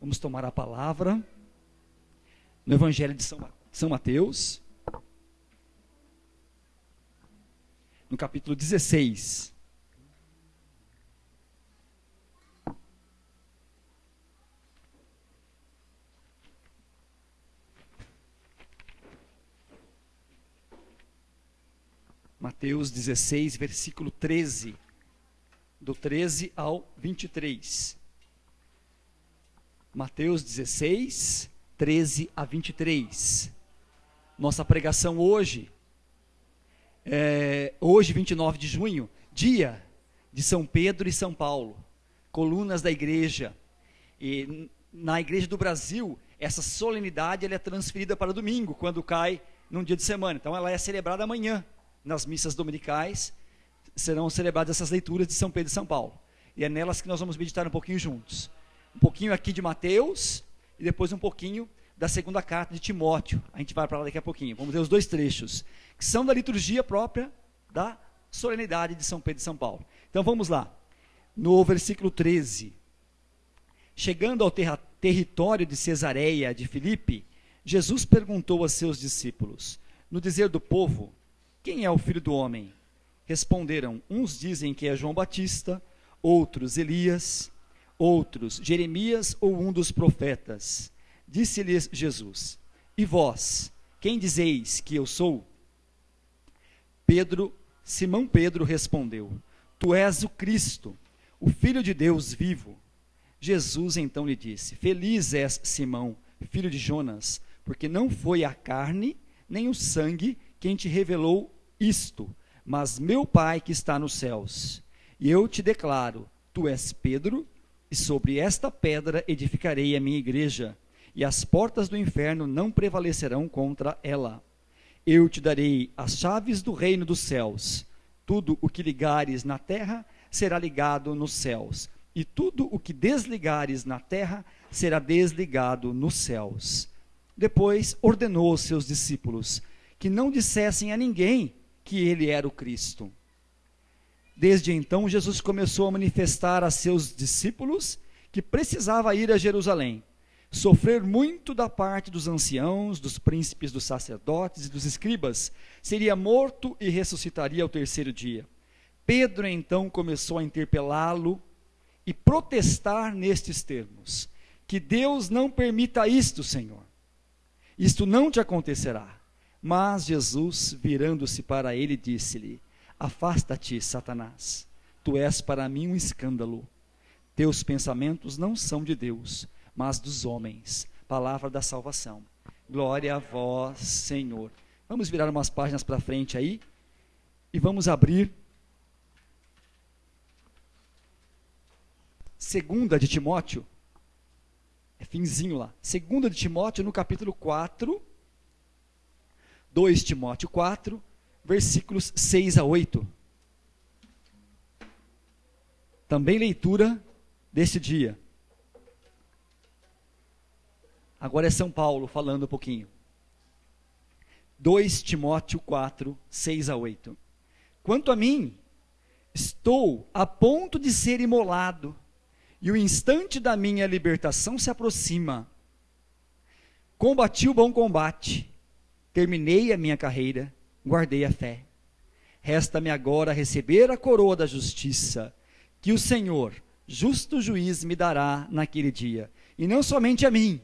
Vamos tomar a palavra no Evangelho de São Mateus, no capítulo 16. Mateus 16, versículo 13, do 13 ao 23. Mateus 16, 13 a 23. Nossa pregação hoje, 29 de junho, dia de São Pedro e São Paulo, colunas da igreja. E na igreja do Brasil, essa solenidade ela é transferida para domingo, quando cai num dia de semana. Então ela é celebrada amanhã. Nas missas dominicais serão celebradas essas leituras de São Pedro e São Paulo. E é nelas que nós vamos meditar um pouquinho juntos. Um pouquinho aqui de Mateus e depois um pouquinho da segunda carta de Timóteo. A gente vai para lá daqui a pouquinho. Vamos ver os dois trechos, que são da liturgia própria da solenidade de São Pedro e São Paulo. Então vamos lá. No versículo 13. Chegando ao território de Cesareia de Filipe, Jesus perguntou a seus discípulos: no dizer do povo, quem é o Filho do Homem? Responderam: uns dizem que é João Batista, outros Elias, outros Jeremias ou um dos profetas. Disse-lhes Jesus: e vós, quem dizeis que eu sou? Simão Pedro respondeu: tu és o Cristo, o Filho de Deus vivo. Jesus então lhe disse: feliz és, Simão, filho de Jonas, porque não foi a carne nem o sangue quem te revelou isto, mas meu Pai que está nos céus. E eu te declaro: tu és Pedro, e sobre esta pedra edificarei a minha igreja, e as portas do inferno não prevalecerão contra ela. Eu te darei as chaves do reino dos céus. Tudo o que ligares na terra será ligado nos céus, e tudo o que desligares na terra será desligado nos céus. Depois ordenou aos seus discípulos que não dissessem a ninguém que ele era o Cristo. Desde então, Jesus começou a manifestar a seus discípulos que precisava ir a Jerusalém, sofrer muito da parte dos anciãos, dos príncipes, dos sacerdotes e dos escribas, seria morto e ressuscitaria ao terceiro dia. Pedro então começou a interpelá-lo e protestar nestes termos: que Deus não permita isto, Senhor. Isto não te acontecerá. Mas Jesus, virando-se para ele, disse-lhe: afasta-te, Satanás, tu és para mim um escândalo. Teus pensamentos não são de Deus, mas dos homens. Palavra da salvação. Glória a vós, Senhor. Vamos virar umas páginas para frente aí e vamos abrir 2 de Timóteo. É finzinho lá. 2 de Timóteo, no capítulo 4. 2 Timóteo 4, versículos 6 a 8. Também leitura deste dia. Agora é São Paulo falando um pouquinho. 2 Timóteo 4, 6 a 8. Quanto a mim, estou a ponto de ser imolado, e o instante da minha libertação se aproxima. Combati o bom combate, terminei a minha carreira, guardei a fé. Resta-me agora receber a coroa da justiça, que o Senhor, justo juiz, me dará naquele dia. E não somente a mim,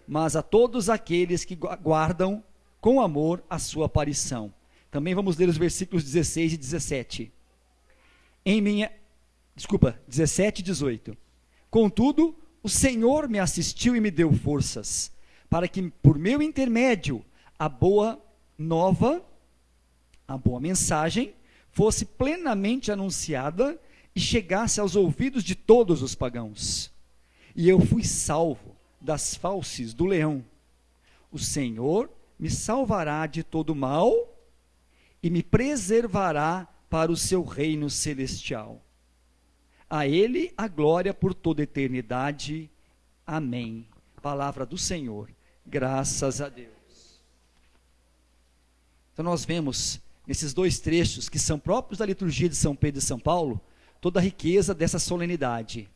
mas a todos aqueles que guardam com amor a sua aparição. Também vamos ler os versículos 16 e 17. 17 e 18. Contudo, o Senhor me assistiu e me deu forças, para que por meu intermédio a boa nova, a boa mensagem, fosse plenamente anunciada e chegasse aos ouvidos de todos os pagãos. E eu fui salvo das fauces do leão. O Senhor me salvará de todo mal e me preservará para o seu reino celestial. A Ele a glória por toda a eternidade. Amém. Palavra do Senhor. Graças a Deus. Então nós vemos nesses dois trechos, que são próprios da liturgia de São Pedro e São Paulo, toda a riqueza dessa solenidade.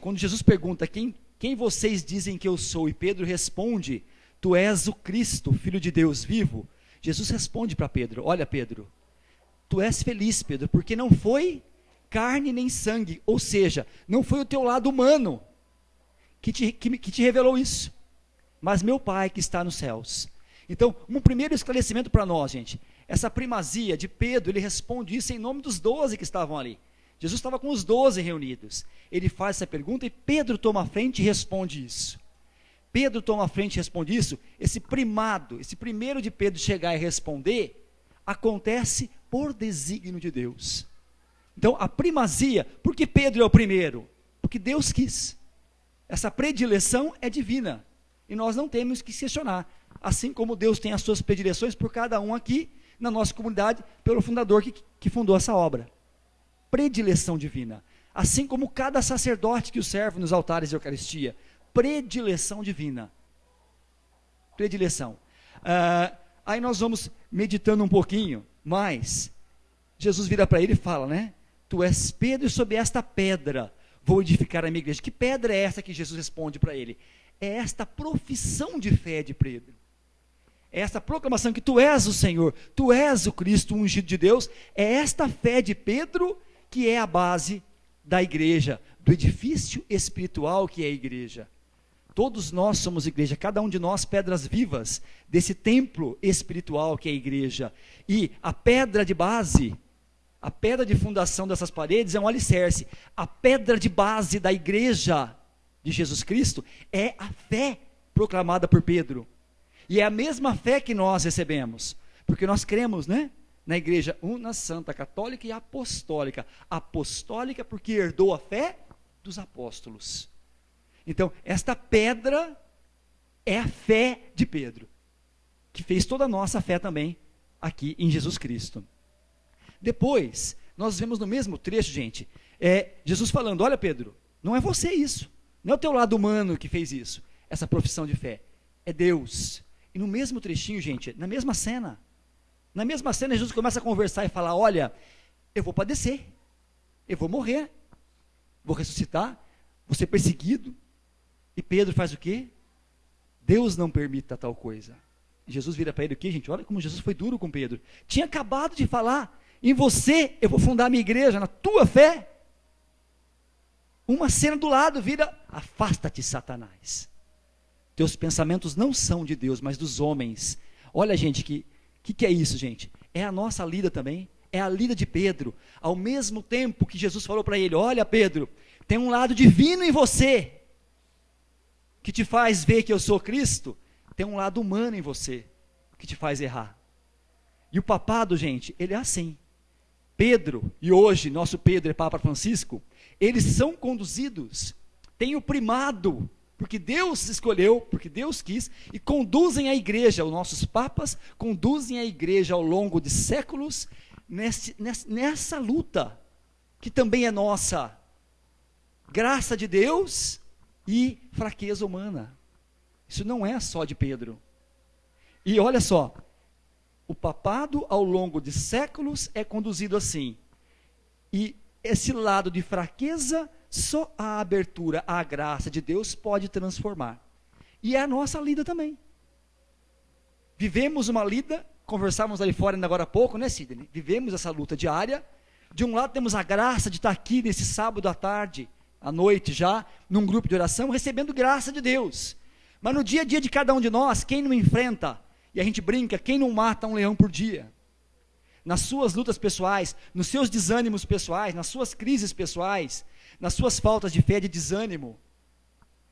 quando Jesus pergunta quem vocês dizem que eu sou, e Pedro responde, tu és o Cristo, Filho de Deus vivo, Jesus responde para Pedro, olha Pedro, tu és feliz Pedro, porque não foi carne nem sangue, ou seja, não foi o teu lado humano que te revelou isso, mas meu Pai que está nos céus. Então, um primeiro esclarecimento para nós, gente, essa primazia de Pedro, ele responde isso em nome dos 12 que estavam ali. Jesus estava com os 12 reunidos, ele faz essa pergunta e Pedro toma a frente e responde isso. Pedro toma a frente e responde isso, esse primado, esse primeiro de Pedro chegar e responder, acontece por desígnio de Deus. Então, a primazia, por que Pedro é o primeiro? Porque Deus quis. Essa predileção é divina, e nós não temos que questionar, assim como Deus tem as suas predileções por cada um aqui, na nossa comunidade, pelo fundador que fundou essa obra. Predileção divina, assim como cada sacerdote que o serve nos altares de Eucaristia, predileção divina, predileção. Aí nós vamos meditando um pouquinho, mas Jesus vira para ele e fala, né, tu és Pedro e sobre esta pedra vou edificar a minha igreja. Que pedra é essa que Jesus responde para ele? É esta profissão de fé de Pedro, é esta proclamação que tu és o Senhor, tu és o Cristo, o ungido de Deus, é esta fé de Pedro que é a base da igreja, do edifício espiritual que é a igreja. Todos nós somos igreja, cada um de nós pedras vivas desse templo espiritual que é a igreja, e a pedra de base, a pedra de fundação dessas paredes é um alicerce, a pedra de base da igreja de Jesus Cristo é a fé proclamada por Pedro, e é a mesma fé que nós recebemos, porque nós cremos, né, na igreja una, santa, católica e apostólica. Apostólica porque herdou a fé dos apóstolos. Então, esta pedra é a fé de Pedro, que fez toda a nossa fé também aqui em Jesus Cristo. Depois, nós vemos no mesmo trecho, gente, Jesus falando, olha Pedro, não é você isso, não é o teu lado humano que fez isso, essa profissão de fé, é Deus. E no mesmo trechinho, gente, na mesma cena, Jesus começa a conversar e falar, olha, eu vou padecer, eu vou morrer, vou ressuscitar, vou ser perseguido. E Pedro faz o quê? Deus não permita tal coisa. E Jesus vira para ele o quê, gente? Olha como Jesus foi duro com Pedro. Tinha acabado de falar, em você eu vou fundar a minha igreja, na tua fé. Uma cena do lado vira, afasta-te Satanás. Teus pensamentos não são de Deus, mas dos homens. Olha gente, que é isso gente? É a nossa lida também, é a lida de Pedro. Ao mesmo tempo que Jesus falou para ele, olha Pedro, tem um lado divino em você, que te faz ver que eu sou Cristo, tem um lado humano em você, que te faz errar. E o papado, gente, ele é assim. Pedro, e hoje nosso Pedro é Papa Francisco, eles são conduzidos, têm o primado, porque Deus escolheu, porque Deus quis, e conduzem a igreja, os nossos papas conduzem a igreja ao longo de séculos, nessa luta, que também é nossa, graça de Deus e fraqueza humana. Isso não é só de Pedro. E olha só, o papado ao longo de séculos é conduzido assim, e esse lado de fraqueza, só a abertura à graça de Deus pode transformar. E é a nossa lida também. Vivemos uma lida, conversávamos ali fora ainda agora há pouco, né Sidney? Vivemos essa luta diária. De um lado temos a graça de estar aqui nesse sábado à tarde, à noite já, num grupo de oração, recebendo graça de Deus. Mas no dia a dia de cada um de nós, quem não enfrenta, e a gente brinca, quem não mata um leão por dia? Nas suas lutas pessoais, nos seus desânimos pessoais, nas suas crises pessoais, nas suas faltas de fé, de desânimo,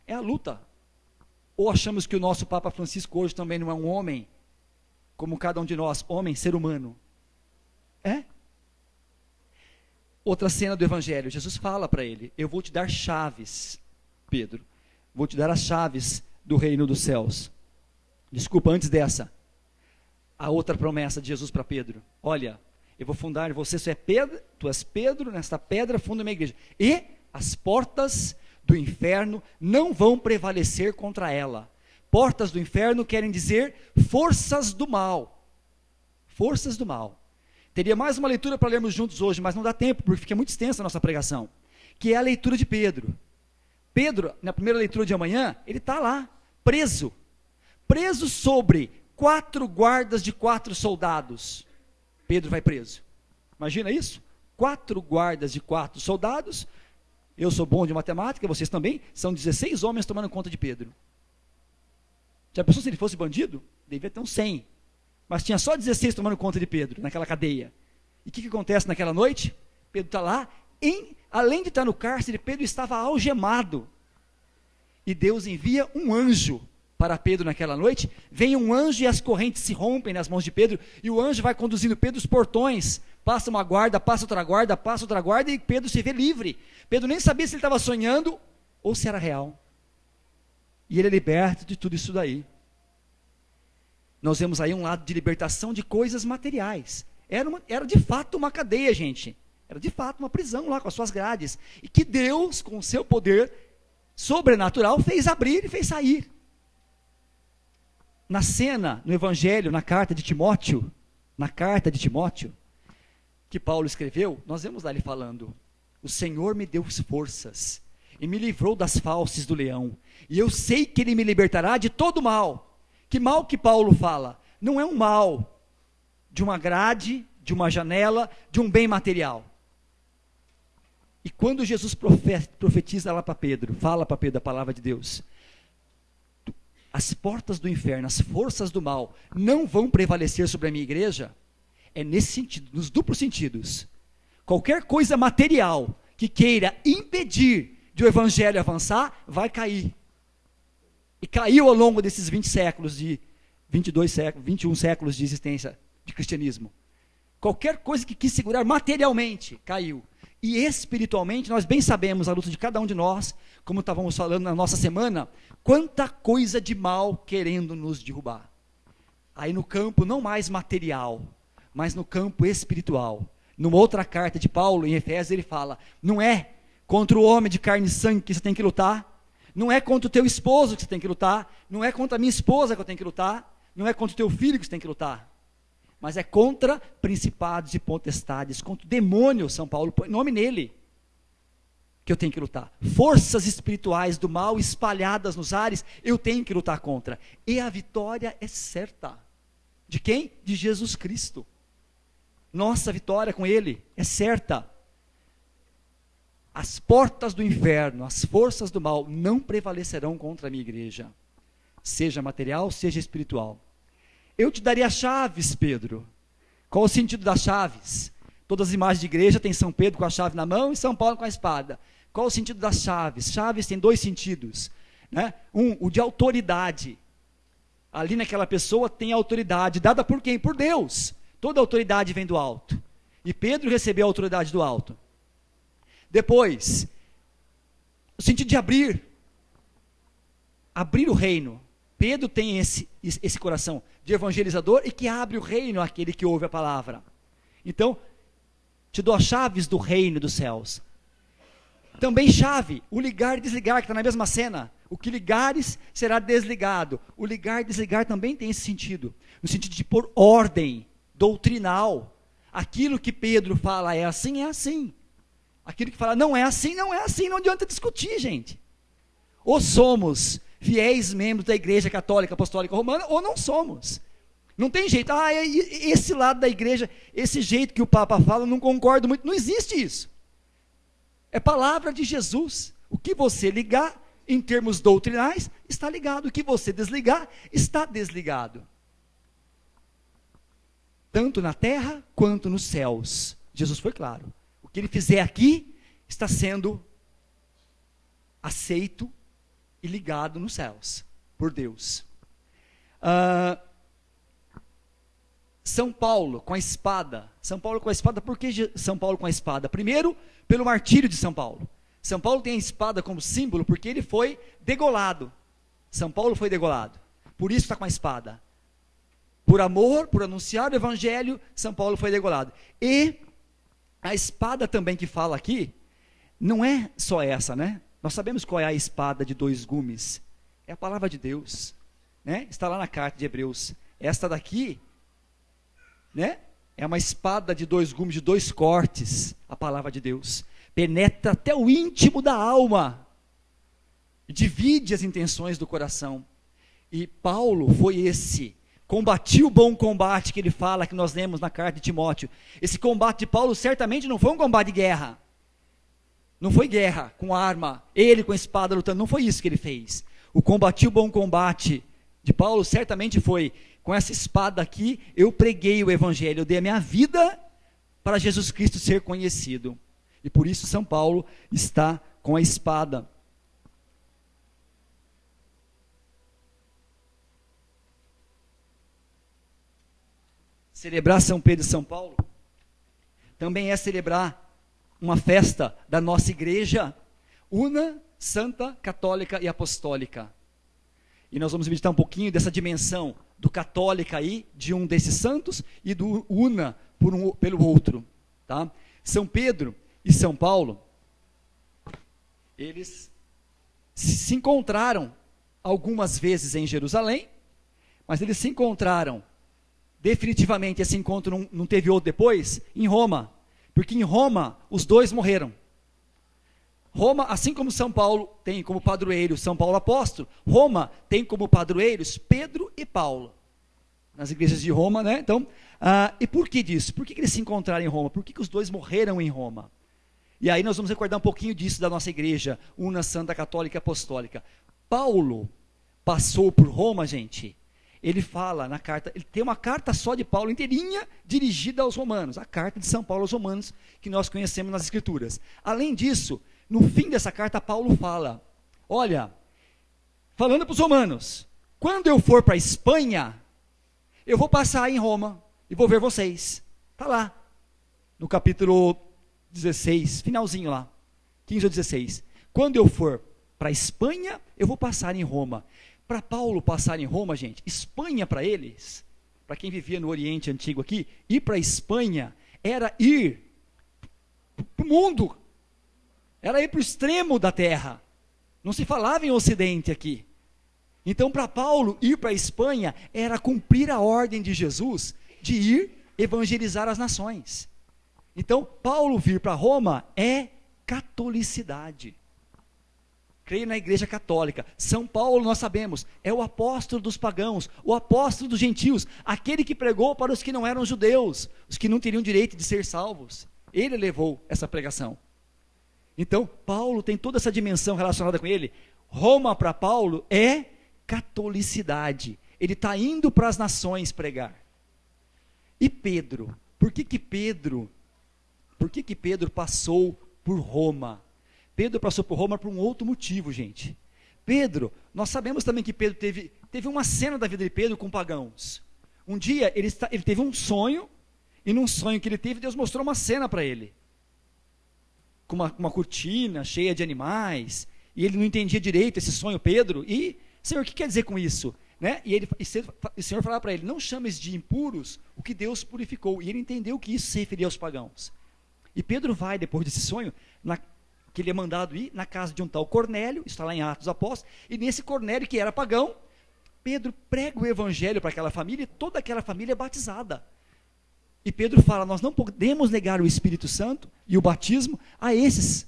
é a luta. Ou achamos que o nosso Papa Francisco hoje também não é um homem, como cada um de nós, homem, ser humano? É? Outra cena do Evangelho, Jesus fala para ele, eu vou te dar chaves, Pedro, vou te dar as chaves do reino dos céus. Desculpa, antes dessa, a outra promessa de Jesus para Pedro, olha, eu vou fundar, você é Pedro, tu és Pedro, nesta pedra funda a minha igreja, e as portas do inferno não vão prevalecer contra ela. Portas do inferno querem dizer forças do mal, forças do mal. Teria mais uma leitura para lermos juntos hoje, mas não dá tempo, porque fica muito extensa a nossa pregação. que é a leitura de Pedro. Pedro, na primeira leitura de amanhã, ele está lá, preso sobre 4 guardas de 4 soldados. Pedro vai preso. Imagina isso? 4 guardas de 4 soldados. Eu sou bom de matemática, vocês também. São 16 homens tomando conta de Pedro. Já pensou se ele fosse bandido? Devia ter uns 100. Mas tinha só 16 tomando conta de Pedro, naquela cadeia. E o que acontece naquela noite? Pedro está lá, além de estar no cárcere, Pedro estava algemado. E Deus envia um anjo para Pedro naquela noite. Vem um anjo e as correntes se rompem nas mãos de Pedro. E o anjo vai conduzindo Pedro os portões. Passa uma guarda, passa outra guarda, e Pedro se vê livre. Pedro nem sabia se ele estava sonhando ou se era real. E ele é liberto de tudo isso daí. Nós vemos aí um lado de libertação de coisas materiais. Era de fato uma cadeia, gente. Era de fato uma prisão lá com as suas grades. E que Deus, com o seu poder sobrenatural, fez abrir e fez sair. Na cena, no Evangelho, na carta de Timóteo, que Paulo escreveu, nós vemos lá ele falando: o Senhor me deu forças e me livrou das fauces do leão, e eu sei que ele me libertará de todo mal. Que mal que Paulo fala? Não é um mal de uma grade, de uma janela, de um bem material. E quando Jesus profetiza lá para Pedro, fala para Pedro a palavra de Deus: as portas do inferno, as forças do mal não vão prevalecer sobre a minha igreja, é nesse sentido, nos duplos sentidos. Qualquer coisa material que queira impedir de o evangelho avançar, vai cair. E caiu ao longo desses 20 séculos, 21 séculos de existência de cristianismo. Qualquer coisa que quis segurar materialmente, caiu. E espiritualmente, nós bem sabemos, a luta de cada um de nós, como estávamos falando na nossa semana, quanta coisa de mal querendo nos derrubar. Aí no campo não mais material, mas no campo espiritual. Numa outra carta de Paulo, em Efésios, ele fala: não é contra o homem de carne e sangue que você tem que lutar, não é contra o teu esposo que você tem que lutar, não é contra a minha esposa que eu tenho que lutar, não é contra o teu filho que você tem que lutar, mas é contra principados e potestades, contra o demônio. São Paulo põe nome nele, que eu tenho que lutar. Forças espirituais do mal espalhadas nos ares, eu tenho que lutar contra. E a vitória é certa. De quem? De Jesus Cristo. Nossa vitória com Ele é certa. As portas do inferno, as forças do mal não prevalecerão contra a minha igreja, seja material, seja espiritual. Eu te daria chaves, Pedro. Qual o sentido das chaves? Todas as imagens de igreja tem São Pedro com a chave na mão e São Paulo com a espada. Qual o sentido das chaves? Chaves tem 2 sentidos, né? O de autoridade. Ali naquela pessoa tem autoridade, dada por quem? Por Deus. Toda autoridade vem do alto. E Pedro recebeu a autoridade do alto. Depois, o sentido de abrir o reino. Pedro tem esse coração de evangelizador e que abre o reino àquele que ouve a palavra. Então, te dou as chaves do reino dos céus. Também chave, o ligar e desligar, que está na mesma cena. O que ligares será desligado. O ligar e desligar também tem esse sentido, no sentido de pôr ordem doutrinal. Aquilo que Pedro fala é assim, é assim. Aquilo que fala não é assim, não é assim. Não adianta discutir, gente. Ou somos fiéis membros da Igreja Católica Apostólica Romana, ou não somos. Não tem jeito. Esse lado da igreja, esse jeito que o Papa fala, eu não concordo muito. Não existe isso. É palavra de Jesus. O que você ligar, em termos doutrinais, está ligado. O que você desligar, está desligado. Tanto na terra, quanto nos céus. Jesus foi claro. O que ele fizer aqui, está sendo aceito e ligado nos céus, por Deus. São Paulo com a espada. São Paulo com a espada, por que São Paulo com a espada? Primeiro, pelo martírio de São Paulo. São Paulo tem a espada como símbolo porque ele foi degolado. São Paulo foi degolado, por isso está com a espada. Por amor, por anunciar o evangelho, São Paulo foi degolado. E a espada também que fala aqui, não é só essa, né? Nós sabemos qual é a espada de 2 gumes. É a palavra de Deus, né? Está lá na carta de Hebreus. Esta daqui, né? É uma espada de 2 gumes, de 2 cortes, a palavra de Deus. penetra até o íntimo da alma, divide as intenções do coração. E Paulo foi esse, combati o bom combate que ele fala, que nós lemos na carta de Timóteo. Esse combate de Paulo certamente não foi um combate de guerra, não foi guerra com arma, ele com a espada lutando, não foi isso que ele fez. O combati o bom combate de Paulo certamente foi, com essa espada aqui, eu preguei o evangelho, eu dei a minha vida para Jesus Cristo ser conhecido. E por isso São Paulo está com a espada. Celebrar São Pedro e São Paulo também é celebrar uma festa da nossa igreja, una, santa, católica e apostólica. E nós vamos meditar um pouquinho dessa dimensão do católica aí, de um desses santos, e do una pelo outro. Tá? São Pedro e São Paulo, eles se encontraram algumas vezes em Jerusalém, mas eles se encontraram definitivamente, esse encontro não teve outro depois, em Roma, porque em Roma os dois morreram. Roma, assim como São Paulo tem como padroeiro São Paulo apóstolo, Roma tem como padroeiros Pedro e Paulo, nas igrejas de Roma, né? Então, e por que disso? Por que eles se encontraram em Roma? Por que os dois morreram em Roma? E aí nós vamos recordar um pouquinho disso da nossa igreja, una, santa, católica e apostólica. Paulo passou por Roma, gente. Ele fala na carta, ele tem uma carta só de Paulo inteirinha, dirigida aos romanos, a carta de São Paulo aos romanos, que nós conhecemos nas escrituras. Além disso, no fim dessa carta, Paulo fala, olha, falando para os romanos, quando eu for para a Espanha, eu vou passar em Roma, e vou ver vocês. Está lá, no capítulo 16, finalzinho lá, 15 ou 16. Quando eu for para a Espanha, eu vou passar em Roma. Para Paulo passar em Roma, gente, Espanha para eles, para quem vivia no Oriente Antigo aqui, ir para a Espanha era ir para o mundo, era ir para o extremo da terra, não se falava em Ocidente aqui. Então para Paulo ir para a Espanha era cumprir a ordem de Jesus de ir evangelizar as nações. Então Paulo vir para Roma é catolicidade. Creio na igreja católica. São Paulo, nós sabemos, é o apóstolo dos pagãos, o apóstolo dos gentios, aquele que pregou para os que não eram judeus, os que não teriam direito de ser salvos. Ele levou essa pregação. Então, Paulo tem toda essa dimensão relacionada com ele. Roma para Paulo é catolicidade. Ele está indo para as nações pregar. E Pedro? Por que Pedro passou por Roma? Pedro passou por Roma por um outro motivo, gente. Pedro, nós sabemos também que Pedro teve uma cena da vida de Pedro com pagãos. Um dia ele teve um sonho, e num sonho que ele teve, Deus mostrou uma cena para ele. Com uma cortina cheia de animais, e ele não entendia direito esse sonho, Pedro, e, Senhor, o que quer dizer com isso? Né? E o Senhor falava para ele, não chames de impuros o que Deus purificou, e ele entendeu que isso se referia aos pagãos. E Pedro vai, depois desse sonho, que ele é mandado ir na casa de um tal Cornélio, está lá em Atos dos Apóstolos, e nesse Cornélio, que era pagão, Pedro prega o evangelho para aquela família, e toda aquela família é batizada. E Pedro fala, nós não podemos negar o Espírito Santo e o batismo a esses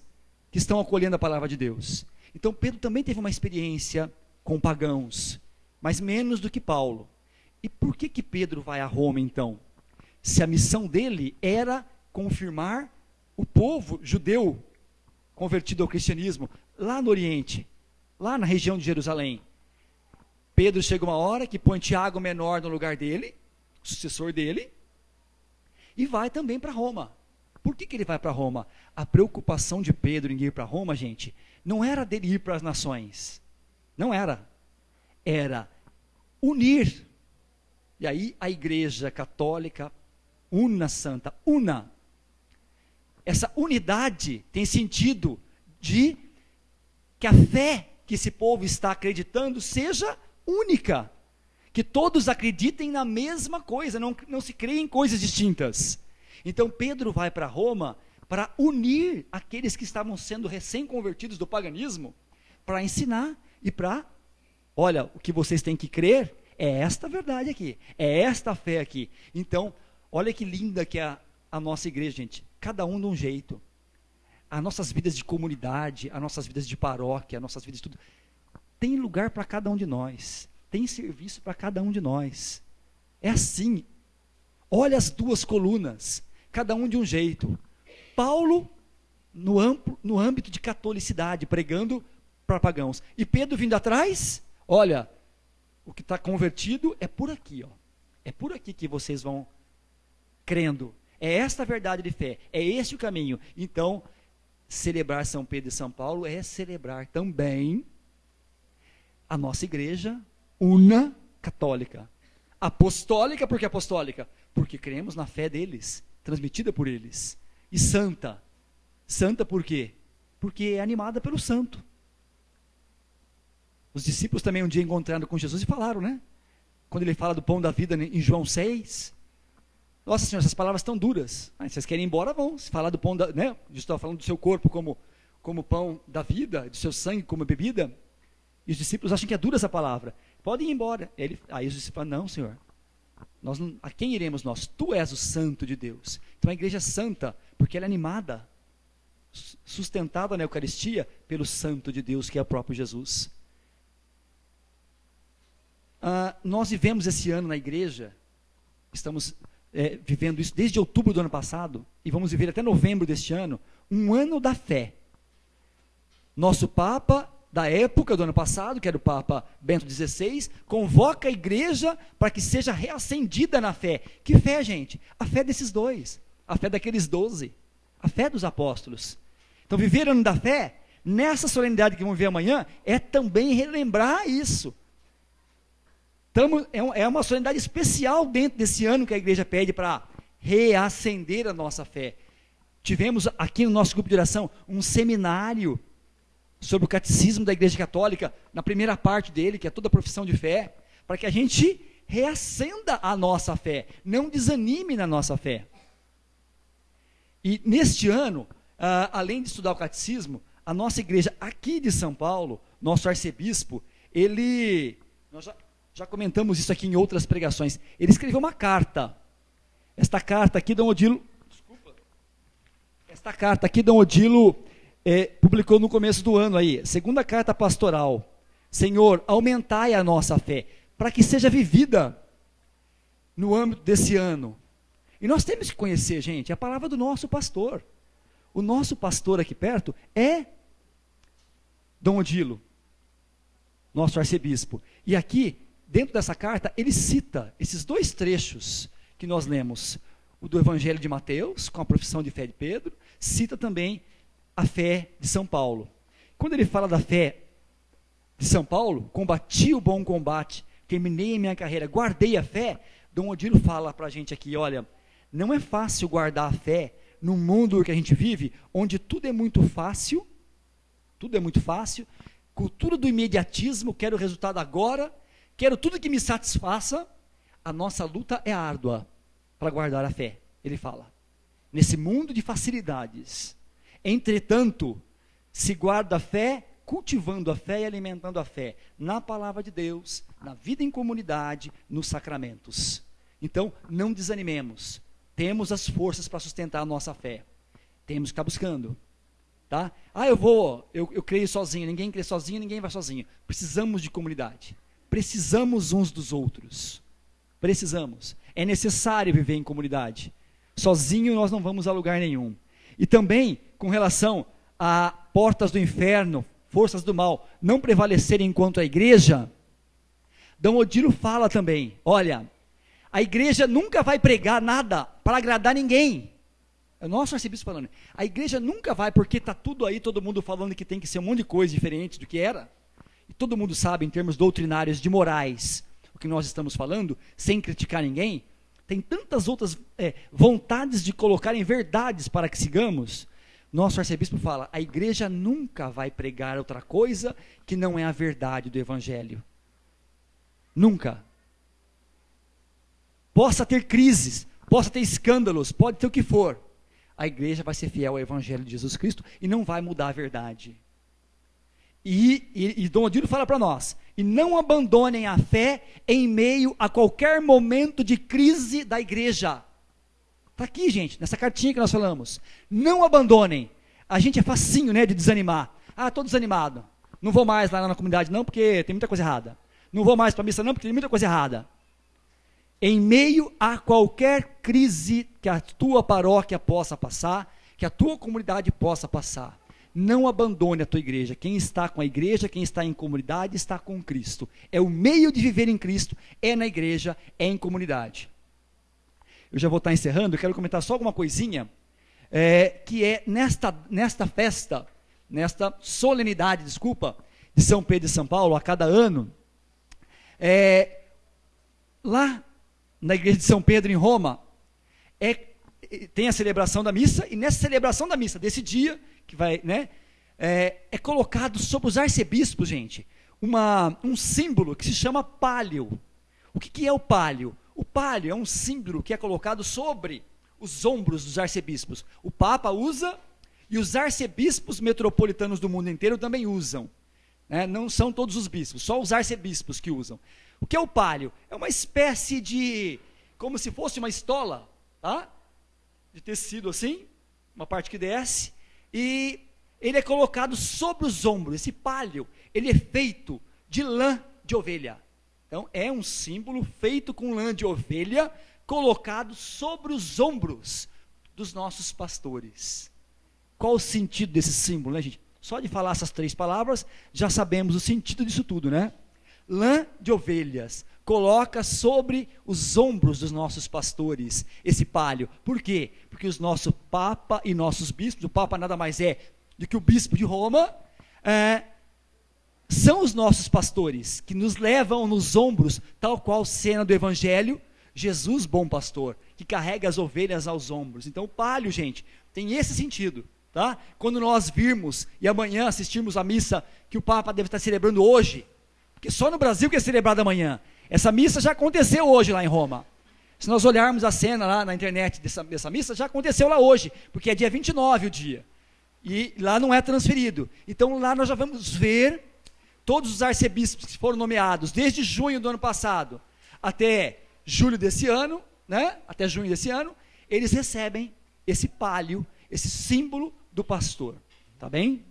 que estão acolhendo a palavra de Deus. Então Pedro também teve uma experiência com pagãos, mas menos do que Paulo. E por que Pedro vai a Roma então? Se a missão dele era confirmar o povo judeu convertido ao cristianismo, lá no Oriente, lá na região de Jerusalém. Pedro chega uma hora que põe Tiago menor no lugar dele, o sucessor dele, e vai também para Roma. Por que ele vai para Roma? A preocupação de Pedro em ir para Roma, gente, não era dele ir para as nações, não era, era unir, e aí a igreja católica, una santa, una. Essa unidade tem sentido de que a fé que esse povo está acreditando seja única, que todos acreditem na mesma coisa, não se creem em coisas distintas. Então Pedro vai para Roma para unir aqueles que estavam sendo recém-convertidos do paganismo, para ensinar e para, olha, o que vocês têm que crer é esta verdade aqui, é esta fé aqui. Então, olha que linda que é a nossa igreja, gente. Cada um de um jeito. as nossas vidas de comunidade, as nossas vidas de paróquia, as nossas vidas de tudo, tem lugar para cada um de nós, tem serviço para cada um de nós. É assim. Olha as duas colunas, cada um de um jeito. Paulo, no âmbito de catolicidade, pregando para pagãos. E Pedro vindo atrás, olha, o que está convertido é por aqui, ó. É por aqui que vocês vão crendo. É esta a verdade de fé, é esse o caminho. Então, celebrar São Pedro e São Paulo é celebrar também a nossa igreja una católica. Apostólica, por que apostólica? Porque cremos na fé deles, transmitida por eles. E santa. Santa por quê? Porque é animada pelo santo. Os discípulos também um dia encontraram com Jesus e falaram, né? Quando ele fala do pão da vida em João 6. Nossa Senhora, essas palavras estão duras. Vocês querem ir embora, vão. Se falar do pão da... Né? Jesus estava falando do seu corpo como pão da vida, do seu sangue como bebida. E os discípulos acham que é dura essa palavra. Podem ir embora. Aí os discípulos falam, não, Senhor. A quem iremos nós? Tu és o santo de Deus. Então a igreja é santa, porque ela é animada, sustentada na Eucaristia pelo santo de Deus, que é o próprio Jesus. Nós vivemos esse ano na igreja, estamos vivendo isso desde outubro do ano passado, e vamos viver até novembro deste ano, um ano da fé. Nosso Papa da época do ano passado, que era o Papa Bento XVI, convoca a igreja para que seja reacendida na fé. Que fé, gente? A fé desses dois, a fé daqueles 12, a fé dos apóstolos. Então viver o ano da fé, nessa solenidade que vamos ver amanhã, é também relembrar isso. É uma solenidade especial dentro desse ano que a igreja pede para reacender a nossa fé. Tivemos aqui no nosso grupo de oração um seminário sobre o catecismo da Igreja Católica, na primeira parte dele, que é toda a profissão de fé, para que a gente reacenda a nossa fé, não desanime na nossa fé. E neste ano, além de estudar o catecismo, a nossa igreja aqui de São Paulo, nosso arcebispo, nós já comentamos isso aqui em outras pregações, ele escreveu uma carta. Esta carta aqui, Dom Odilo publicou no começo do ano aí, segunda carta pastoral. Senhor, aumentai a nossa fé, para que seja vivida no âmbito desse ano. E nós temos que conhecer, gente, a palavra do nosso pastor. O nosso pastor aqui perto é Dom Odilo, nosso arcebispo. E aqui, dentro dessa carta, ele cita esses dois trechos que nós lemos. O do Evangelho de Mateus, com a profissão de fé de Pedro, cita também a fé de São Paulo. Quando ele fala da fé de São Paulo, combati o bom combate, terminei a minha carreira, guardei a fé, Dom Odilo fala para a gente aqui, olha, não é fácil guardar a fé no mundo que a gente vive, onde tudo é muito fácil, cultura do imediatismo, quero o resultado agora, quero tudo que me satisfaça. A nossa luta é árdua para guardar a fé, ele fala, nesse mundo de facilidades. Entretanto, se guarda a fé, cultivando a fé e alimentando a fé, na palavra de Deus, na vida em comunidade, nos sacramentos. Então, não desanimemos, temos as forças para sustentar a nossa fé, temos que estar buscando, tá? Eu creio sozinho, ninguém crê sozinho, ninguém vai sozinho. Precisamos de comunidade, precisamos uns dos outros, é necessário viver em comunidade, sozinho nós não vamos a lugar nenhum. E também, com relação a portas do inferno, forças do mal, não prevalecerem contra a igreja, Dom Odilo fala também, olha, a igreja nunca vai pregar nada para agradar ninguém. É o nosso arcebispo falando, a igreja nunca vai, porque está tudo aí, todo mundo falando que tem que ser um monte de coisa diferente do que era, e todo mundo sabe, em termos doutrinários, de morais, o que nós estamos falando, sem criticar ninguém. Tem tantas outras vontades de colocarem verdades para que sigamos. Nosso arcebispo fala, a igreja nunca vai pregar outra coisa que não é a verdade do evangelho. Nunca. Possa ter crises, possa ter escândalos, pode ter o que for. A igreja vai ser fiel ao evangelho de Jesus Cristo e não vai mudar a verdade. E Dom Odilo fala para nós, e não abandonem a fé em meio a qualquer momento de crise da igreja. Está aqui, gente, nessa cartinha que nós falamos. Não abandonem. a gente é facinho, né, de desanimar. Ah, estou desanimado. Não vou mais lá na comunidade não, porque tem muita coisa errada. Não vou mais para a missa não, porque tem muita coisa errada. Em meio a qualquer crise que a tua paróquia possa passar, que a tua comunidade possa passar, não abandone a tua igreja. Quem está com a igreja, quem está em comunidade, está com Cristo. É o meio de viver em Cristo, é na igreja, é em comunidade. Eu já vou estar encerrando, eu quero comentar só alguma coisinha, que é nesta festa, nesta solenidade, de São Pedro e São Paulo, a cada ano, lá na igreja de São Pedro em Roma, tem a celebração da missa, e nessa celebração da missa, desse dia, que vai, né, é colocado sobre os arcebispos, gente, um símbolo que se chama pálio. O que é o pálio? O pálio é um símbolo que é colocado sobre os ombros dos arcebispos. O Papa usa e os arcebispos metropolitanos do mundo inteiro também usam. Não são todos os bispos, só os arcebispos que usam. O que é o pálio? É uma espécie de, como se fosse uma estola, tá? De tecido assim, uma parte que desce, e ele é colocado sobre os ombros. Esse pálio, ele é feito de lã de ovelha. Então, é um símbolo feito com lã de ovelha, colocado sobre os ombros dos nossos pastores. Qual o sentido desse símbolo, né, gente? Só de falar essas 3 palavras, já sabemos o sentido disso tudo, né? Lã de ovelhas, coloca sobre os ombros dos nossos pastores esse pálio. Por quê? Porque os nossos Papa e nossos bispos, o Papa nada mais é do que o bispo de Roma, são os nossos pastores, que nos levam nos ombros, tal qual cena do Evangelho, Jesus, bom pastor, que carrega as ovelhas aos ombros. Então o pálio, gente, tem esse sentido, tá? Quando nós virmos, e amanhã assistirmos a missa, que o Papa deve estar celebrando hoje, porque só no Brasil que é celebrado amanhã, essa missa já aconteceu hoje lá em Roma. Se nós olharmos a cena lá na internet dessa missa, já aconteceu lá hoje, porque é dia 29 o dia, e lá não é transferido. Então lá nós já vamos ver todos os arcebispos que foram nomeados desde junho do ano passado até julho desse ano, né? Até junho desse ano, eles recebem esse pálio, esse símbolo do pastor, tá bem?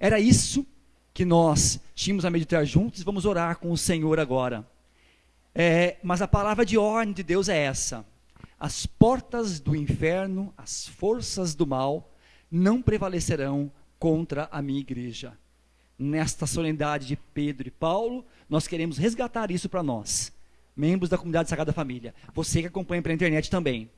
Era isso que nós tínhamos a meditar juntos, e vamos orar com o Senhor agora. Mas a palavra de ordem de Deus é essa: as portas do inferno, as forças do mal, não prevalecerão contra a minha igreja. Nesta solenidade de Pedro e Paulo, nós queremos resgatar isso para nós, membros da comunidade Sagrada Família, você que acompanha pela internet também.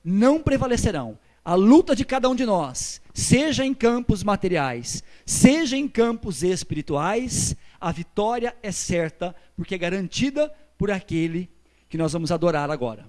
Não prevalecerão. A luta de cada um de nós, seja em campos materiais, seja em campos espirituais, a vitória é certa, porque é garantida por aquele que nós vamos adorar agora.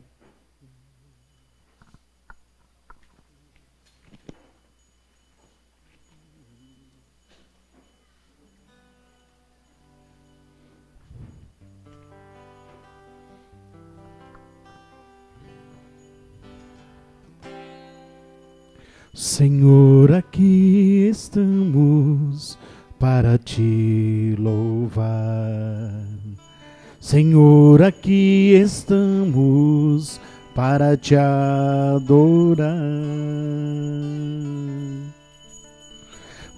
Senhor, aqui estamos para te louvar. Senhor, aqui estamos para te adorar.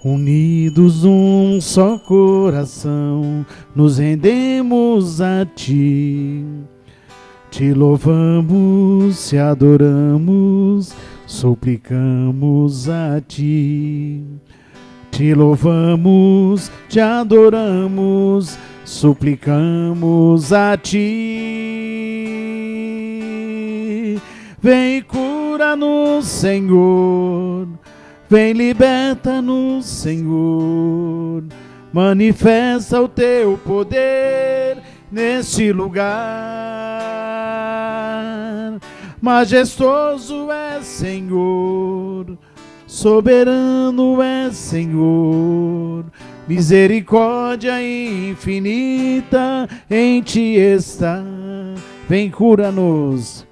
Unidos um só coração, nos rendemos a ti. Te louvamos, te adoramos, suplicamos a ti. Te louvamos, te adoramos, suplicamos a ti. Vem, cura-nos, Senhor. Vem, liberta-nos, Senhor. Manifesta o teu poder neste lugar. Majestoso é, Senhor, soberano é, Senhor, misericórdia infinita em ti está. Vem, cura-nos,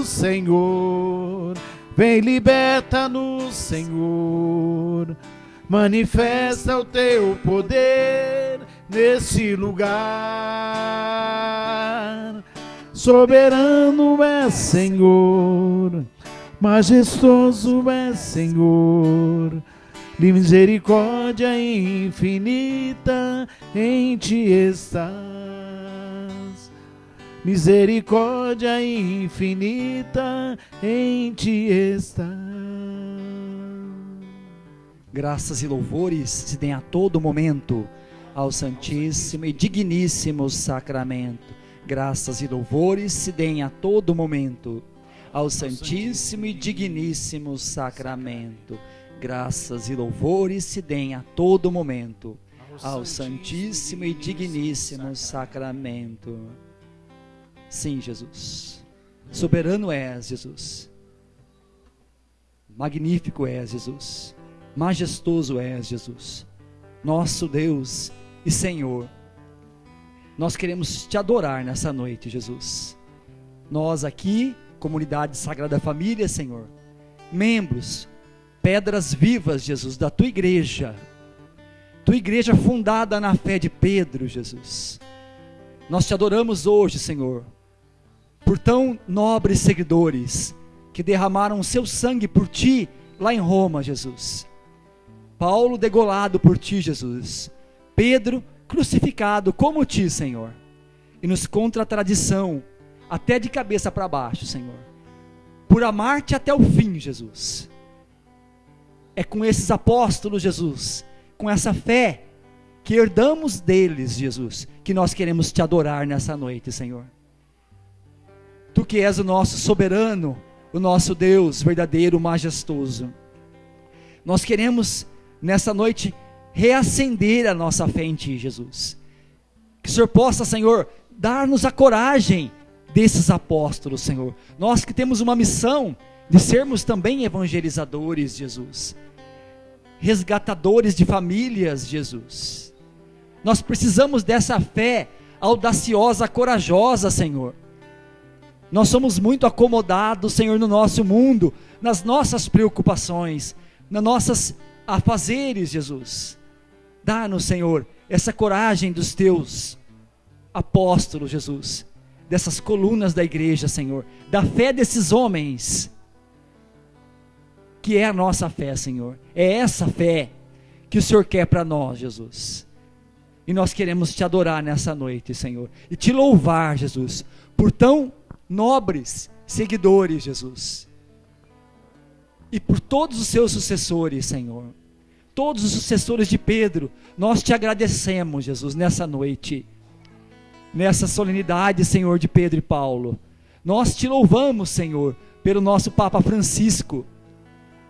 Senhor, vem, liberta-nos, Senhor, manifesta o teu poder neste lugar. Soberano é, Senhor, Majestoso é, Senhor, de misericórdia infinita em ti estás. Misericórdia infinita em ti estás. Graças e louvores se deem a todo momento ao Santíssimo e Digníssimo Sacramento. Graças e louvores se deem a todo momento ao Santíssimo e Digníssimo Sacramento. Graças e louvores se deem a todo momento ao Santíssimo e Digníssimo Sacramento. Sim, Jesus. Soberano és, Jesus. Magnífico és, Jesus. Majestoso és, Jesus. Nosso Deus e Senhor. Nós queremos te adorar nessa noite, Jesus. Nós aqui, comunidade Sagrada Família, Senhor, membros, pedras vivas, Jesus, da tua igreja fundada na fé de Pedro, Jesus. Nós te adoramos hoje, Senhor, por tão nobres seguidores que derramaram seu sangue por ti lá em Roma, Jesus. Paulo degolado por ti, Jesus. Pedro crucificado como ti, Senhor. E nos contra a tradição, até de cabeça para baixo, Senhor. Por amar-te até o fim, Jesus. É com esses apóstolos, Jesus, com essa fé que herdamos deles, Jesus, que nós queremos te adorar nessa noite, Senhor. Tu que és o nosso soberano, o nosso Deus verdadeiro, majestoso. Nós queremos nessa noite reacender a nossa fé em ti, Jesus. Que o Senhor possa, Senhor, dar-nos a coragem desses apóstolos, Senhor. Nós que temos uma missão de sermos também evangelizadores, Jesus. Resgatadores de famílias, Jesus. Nós precisamos dessa fé audaciosa, corajosa, Senhor. Nós somos muito acomodados, Senhor, no nosso mundo, nas nossas preocupações, nas nossas afazeres, Jesus. Dá-nos, Senhor, essa coragem dos teus apóstolos, Jesus, dessas colunas da igreja, Senhor, da fé desses homens, que é a nossa fé, Senhor. É essa fé que o Senhor quer para nós, Jesus. E nós queremos te adorar nessa noite, Senhor, e te louvar, Jesus, por tão nobres seguidores, Jesus, e por todos os seus sucessores, Senhor. Todos os sucessores de Pedro, nós te agradecemos, Jesus, nessa noite, nessa solenidade, Senhor, de Pedro e Paulo. Nós te louvamos, Senhor, pelo nosso Papa Francisco,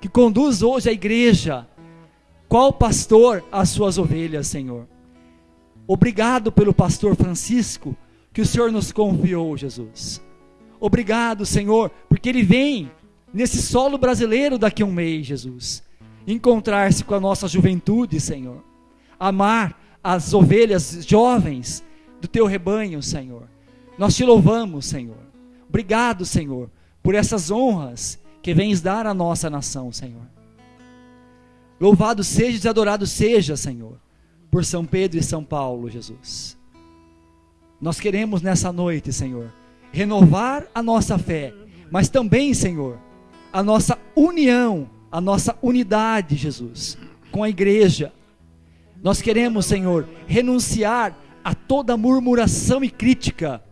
que conduz hoje a igreja, qual pastor as suas ovelhas, Senhor. Obrigado pelo pastor Francisco, que o Senhor nos confiou, Jesus. Obrigado, Senhor, porque ele vem nesse solo brasileiro daqui a um mês, Jesus, encontrar-se com a nossa juventude, Senhor, amar as ovelhas jovens do teu rebanho, Senhor. Nós te louvamos, Senhor. Obrigado, Senhor, por essas honras que vens dar à nossa nação, Senhor. Louvado seja e adorado seja, Senhor, por São Pedro e São Paulo, Jesus. Nós queremos nessa noite, Senhor, renovar a nossa fé, mas também, Senhor, a nossa união, a nossa unidade, Jesus, com a igreja. Nós queremos, Senhor, renunciar a toda murmuração e crítica,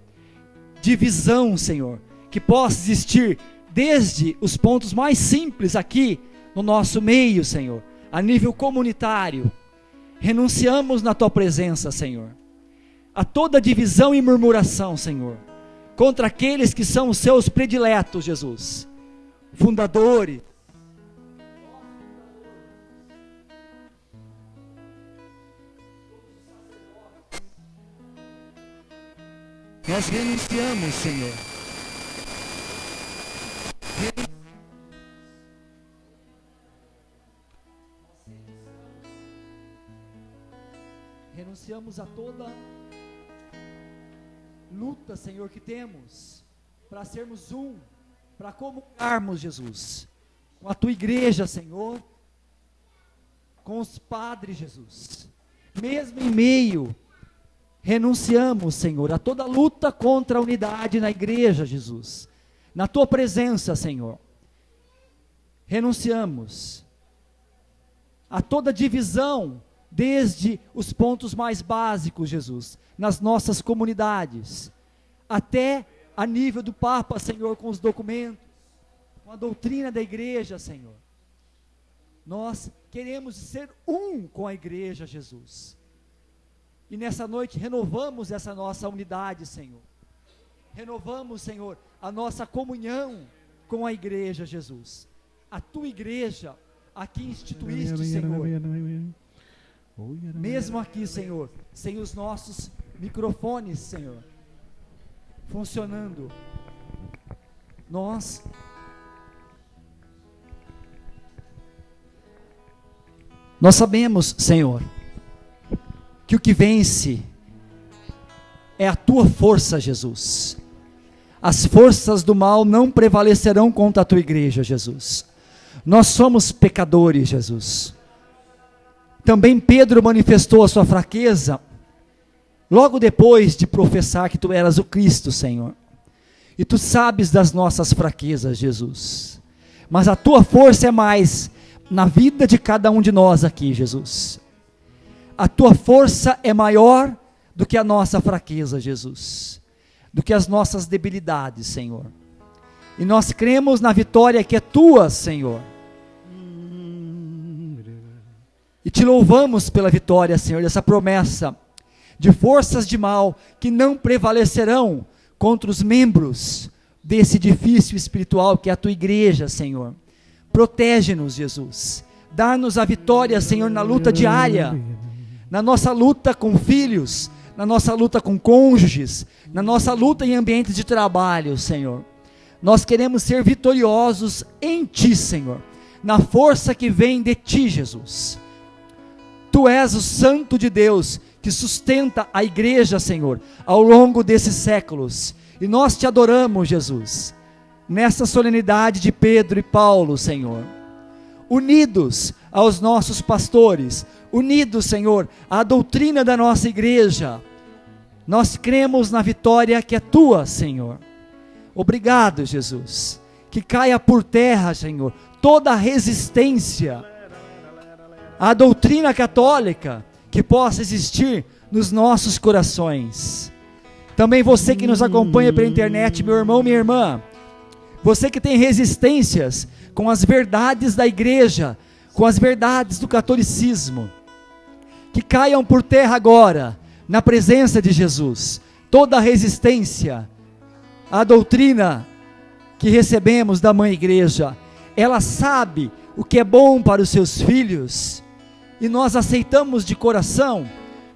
divisão, Senhor, que possa existir desde os pontos mais simples aqui no nosso meio, Senhor, a nível comunitário. Renunciamos na tua presença, Senhor, a toda divisão e murmuração, Senhor, contra aqueles que são os seus prediletos, Jesus, fundadores. Nós renunciamos, Senhor. Renunciamos a toda luta, Senhor, que temos para sermos um, para comungarmos, Jesus, com a tua igreja, Senhor, com os padres, Jesus, mesmo em meio, renunciamos, Senhor, a toda luta contra a unidade na igreja, Jesus, na tua presença, Senhor, renunciamos a toda divisão, desde os pontos mais básicos, Jesus, nas nossas comunidades, até a nível do Papa, Senhor, com os documentos, com a doutrina da igreja, Senhor. Nós queremos ser um com a igreja, Jesus. E nessa noite renovamos essa nossa unidade, Senhor. Renovamos, Senhor, a nossa comunhão com a igreja, Jesus. A tua igreja, aqui instituíste, Senhor. Mesmo aqui, Senhor, sem os nossos microfones, Senhor, funcionando, nós sabemos, Senhor, que o que vence é a tua força, Jesus. As forças do mal não prevalecerão contra a tua igreja, Jesus. Nós somos pecadores, Jesus. Também Pedro manifestou a sua fraqueza logo depois de professar que tu eras o Cristo, Senhor. E tu sabes das nossas fraquezas, Jesus. Mas a tua força é mais na vida de cada um de nós aqui, Jesus. A tua força é maior do que a nossa fraqueza, Jesus. Do que as nossas debilidades, Senhor. E nós cremos na vitória que é tua, Senhor. E te louvamos pela vitória, Senhor, dessa promessa de forças de mal que não prevalecerão contra os membros desse edifício espiritual que é a tua igreja, Senhor. Protege-nos, Jesus. Dá-nos a vitória, Senhor, na luta diária, na nossa luta com filhos, na nossa luta com cônjuges, na nossa luta em ambientes de trabalho, Senhor. Nós queremos ser vitoriosos em ti, Senhor, na força que vem de ti, Jesus. Tu és o Santo de Deus que sustenta a igreja, Senhor, ao longo desses séculos. E nós te adoramos, Jesus, nessa solenidade de Pedro e Paulo, Senhor. Unidos aos nossos pastores, unidos, Senhor, à doutrina da nossa igreja, nós cremos na vitória que é tua, Senhor. Obrigado, Jesus. Que caia por terra, Senhor, toda a resistência à doutrina católica que possa existir nos nossos corações. Também você que nos acompanha pela internet, meu irmão, minha irmã, você que tem resistências com as verdades da igreja, com as verdades do catolicismo, que caiam por terra agora, na presença de Jesus, toda a resistência à doutrina que recebemos da mãe igreja. Ela sabe o que é bom para os seus filhos, e nós aceitamos de coração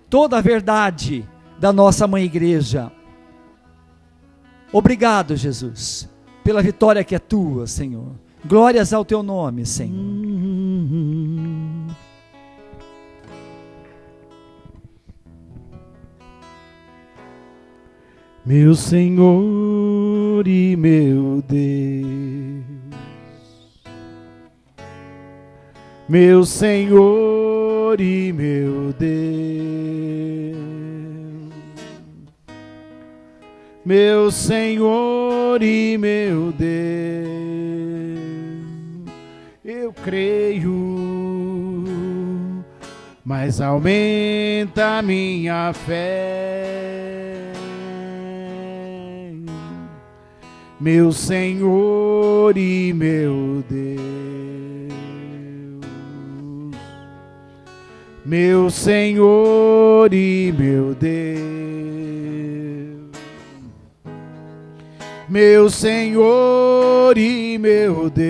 toda a verdade da nossa mãe igreja. Obrigado, Jesus, pela vitória que é tua, Senhor. Glórias ao teu nome, Senhor. Meu Senhor e meu Deus, meu Senhor e meu Deus, meu Senhor e meu Deus, eu creio, mas aumenta a minha fé. Meu Senhor e meu Deus, meu Senhor e meu Deus, meu Senhor e meu Deus,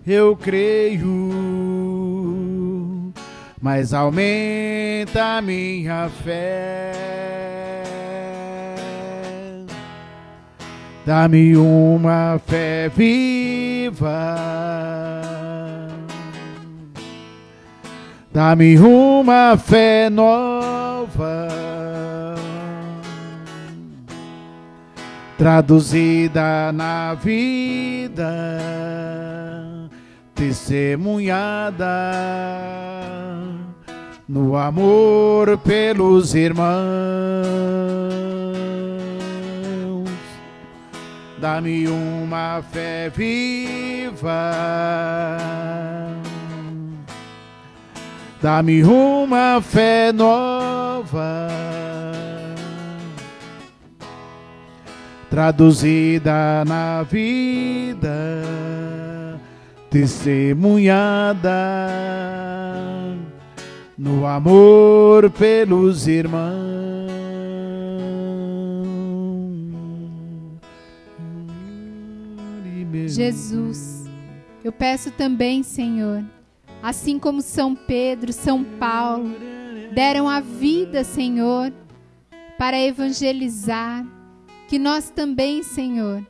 eu creio, mas aumenta a minha fé. Dá-me uma fé viva, dá-me uma fé nova, traduzida na vida, testemunhada no amor pelos irmãos. dá-me uma fé viva, dá-me uma fé nova, traduzida na vida, testemunhada no amor pelos irmãos. Jesus, eu peço também, Senhor, assim como São Pedro, São Paulo, deram a vida, Senhor, para evangelizar, que nós também, Senhor,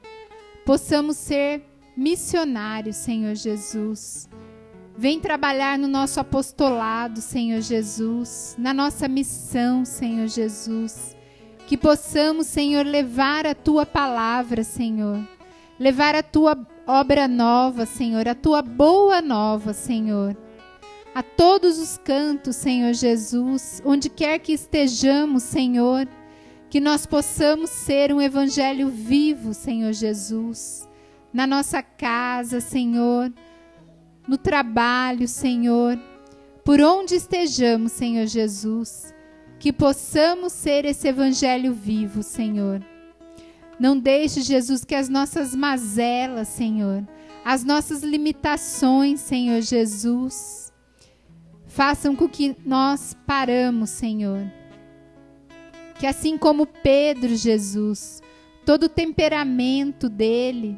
possamos ser missionários, Senhor Jesus. Vem trabalhar no nosso apostolado, Senhor Jesus, na nossa missão, Senhor Jesus. Que possamos, Senhor, levar a Tua palavra, Senhor. Levar a Tua obra nova, Senhor, a Tua boa nova, Senhor. A todos os cantos, Senhor Jesus, onde quer que estejamos, Senhor, que nós possamos ser um evangelho vivo, Senhor Jesus. Na nossa casa, Senhor, no trabalho, Senhor, por onde estejamos, Senhor Jesus, que possamos ser esse evangelho vivo, Senhor. Não deixe, Jesus, que as nossas mazelas, Senhor, as nossas limitações, Senhor Jesus, façam com que nós paramos, Senhor. Que assim como Pedro, Jesus, todo o temperamento dele,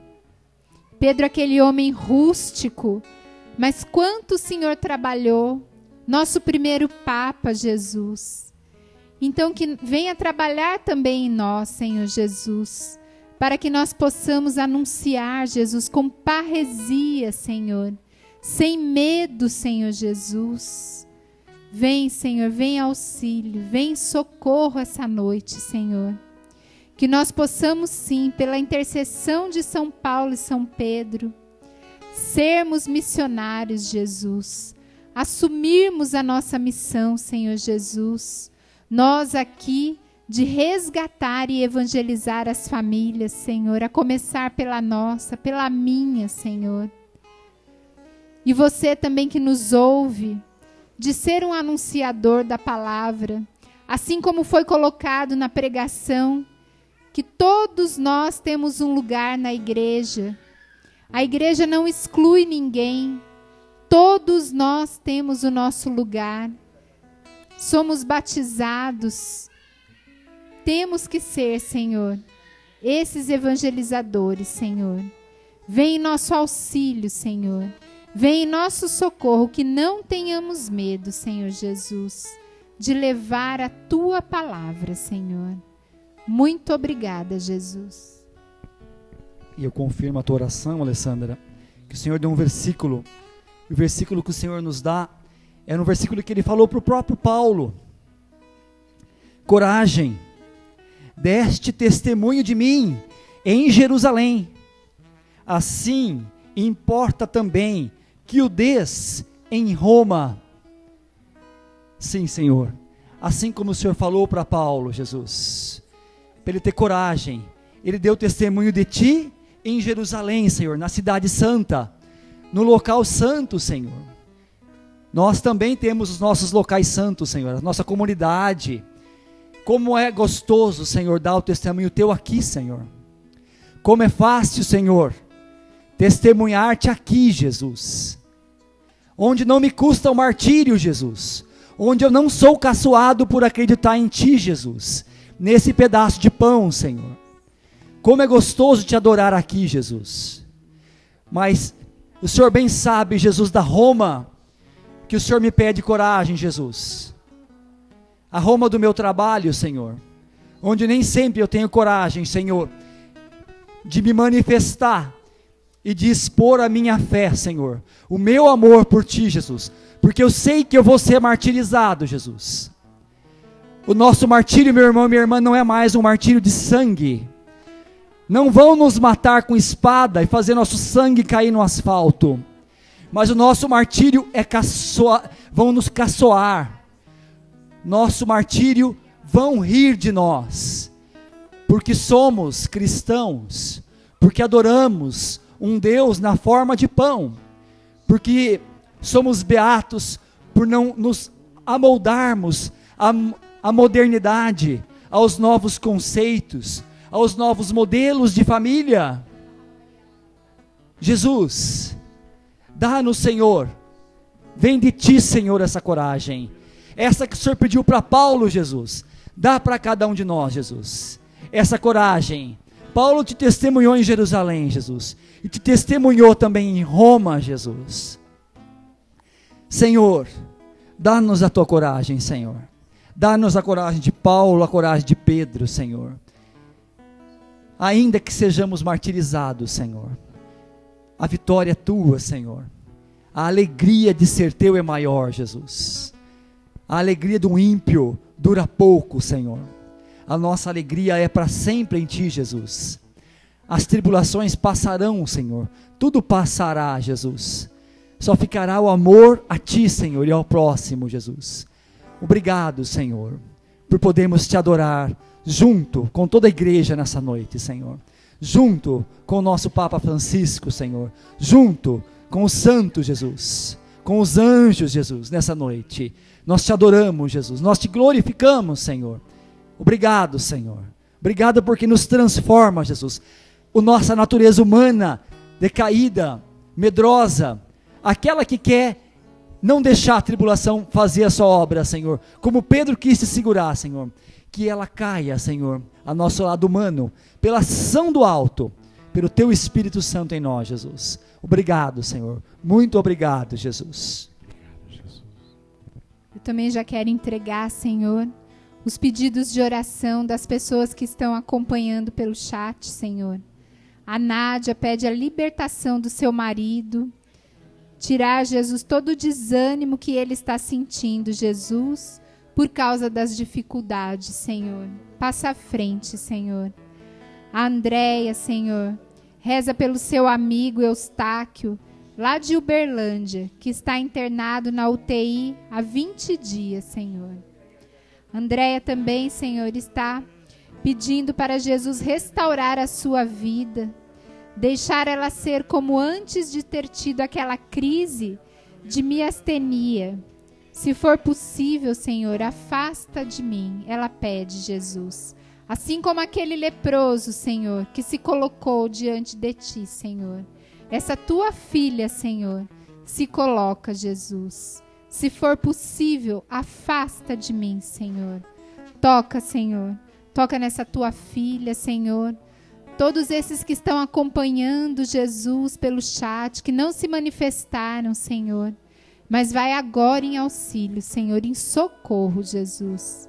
Pedro, aquele homem rústico, mas quanto o Senhor trabalhou, nosso primeiro Papa, Jesus. Então que venha trabalhar também em nós, Senhor Jesus, para que nós possamos anunciar, Jesus, com parresia, Senhor, sem medo, Senhor Jesus. Vem, Senhor, vem auxílio, vem socorro essa noite, Senhor. Que nós possamos sim, pela intercessão de São Paulo e São Pedro, sermos missionários, Jesus, assumirmos a nossa missão, Senhor Jesus, nós aqui de resgatar e evangelizar as famílias, Senhor, a começar pela nossa, pela minha, Senhor. E você também que nos ouve, de ser um anunciador da palavra, assim como foi colocado na pregação, que todos nós temos um lugar na igreja. A igreja não exclui ninguém. Todos nós temos o nosso lugar. Somos batizados. Temos que ser, Senhor, esses evangelizadores, Senhor. Vem em nosso auxílio, Senhor. Vem em nosso socorro, que não tenhamos medo, Senhor Jesus, de levar a Tua palavra, Senhor. Muito obrigada, Jesus. E eu confirmo a tua oração, Alessandra, que o Senhor deu um versículo. E o versículo que o Senhor nos dá é no versículo que Ele falou para o próprio Paulo. Coragem, deste testemunho de mim em Jerusalém. Assim importa também que o des em Roma. Sim, Senhor. Assim como o Senhor falou para Paulo, Jesus, para ele ter coragem, ele deu testemunho de ti em Jerusalém, Senhor, na cidade santa, no local santo, Senhor. Nós também temos os nossos locais santos, Senhor, a nossa comunidade. Como é gostoso, Senhor, dar o testemunho teu aqui, Senhor. Como é fácil, Senhor, testemunhar-te aqui, Jesus. Onde não me custa o martírio, Jesus. Onde eu não sou caçoado por acreditar em ti, Jesus. Nesse pedaço de pão, Senhor. Como é gostoso te adorar aqui, Jesus. Mas o Senhor bem sabe, Jesus, da Roma, que o Senhor me pede coragem, Jesus. A Roma do meu trabalho, Senhor. Onde nem sempre eu tenho coragem, Senhor, de me manifestar e de expor a minha fé, Senhor. O meu amor por ti, Jesus. Porque eu sei que eu vou ser martirizado, Jesus. O nosso martírio, meu irmão e minha irmã, não é mais um martírio de sangue. Não vão nos matar com espada e fazer nosso sangue cair no asfalto. Mas o nosso martírio é vão nos caçoar. Nosso martírio vão rir de nós. Porque somos cristãos. porque adoramos um Deus na forma de pão, porque somos beatos por não nos amoldarmos à modernidade, aos novos conceitos, aos novos modelos de família. Jesus, dá-nos, Senhor, vem de Ti, Senhor, essa coragem, essa que o Senhor pediu para Paulo, Jesus, dá para cada um de nós, Jesus, essa coragem. Paulo te testemunhou em Jerusalém, Jesus, e te testemunhou também em Roma, Jesus. Senhor, dá-nos a Tua coragem, Senhor, dá-nos a coragem de Paulo, a coragem de Pedro, Senhor, ainda que sejamos martirizados, Senhor, a vitória é Tua, Senhor, a alegria de ser Teu é maior, Jesus, a alegria do ímpio dura pouco, Senhor, a nossa alegria é para sempre em Ti, Jesus. As tribulações passarão, Senhor, tudo passará, Jesus, só ficará o amor a Ti, Senhor, e ao próximo, Jesus. Obrigado, Senhor, por podermos Te adorar junto com toda a igreja nessa noite, Senhor, junto com o nosso Papa Francisco, Senhor, junto com os santos, Jesus, com os anjos, Jesus, nessa noite. Nós Te adoramos, Jesus, nós Te glorificamos, Senhor. Obrigado, Senhor, obrigado porque nos transforma, Jesus, a nossa natureza humana, decaída, medrosa, aquela que quer não deixar a tribulação fazer a sua obra, Senhor, como Pedro quis se segurar, Senhor, que ela caia, Senhor, a nosso lado humano, pela ação do alto, pelo Teu Espírito Santo em nós, Jesus. Obrigado, Senhor, muito obrigado, Jesus. Eu também já quero entregar, Senhor, os pedidos de oração das pessoas que estão acompanhando pelo chat, Senhor. A Nádia pede a libertação do seu marido, tirar, Jesus, todo o desânimo que ele está sentindo, Jesus, por causa das dificuldades, Senhor. Passa à frente, Senhor. A Andréia, Senhor, reza pelo seu amigo Eustáquio, lá de Uberlândia, que está internado na UTI há 20 dias, Senhor. Andréia também, Senhor, está pedindo para Jesus restaurar a sua vida, deixar ela ser como antes de ter tido aquela crise de miastenia. Se for possível, Senhor, afasta de mim, ela pede, Jesus. Assim como aquele leproso, Senhor, que se colocou diante de Ti, Senhor. Essa Tua filha, Senhor, se coloca, Jesus. Se for possível, afasta de mim, Senhor. Toca, Senhor. Toca nessa Tua filha, Senhor. Todos esses que estão acompanhando Jesus pelo chat, que não se manifestaram, Senhor. Mas vai agora em auxílio, Senhor, em socorro, Jesus.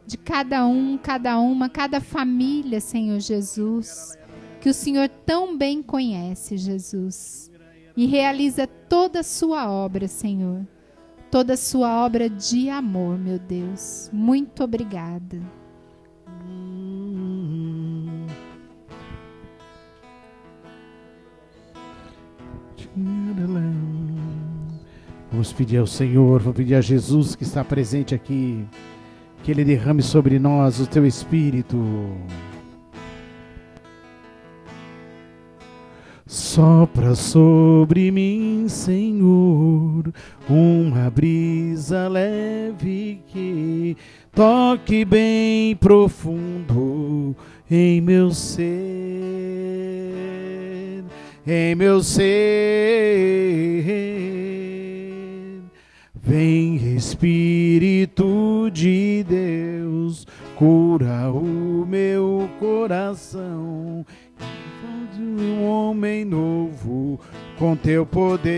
De cada um, cada uma, cada família, Senhor Jesus. Que o Senhor tão bem conhece, Jesus. E realiza toda a sua obra, Senhor. Toda a sua obra de amor, meu Deus. Muito obrigada. Vamos pedir ao Senhor, vou pedir a Jesus que está presente aqui, que Ele derrame sobre nós o Teu Espírito. Sopra sobre mim, Senhor, uma brisa leve que toque bem profundo em meu ser, em meu ser. Vem, Espírito de Deus, cura o meu coração. Um homem novo com Teu poder,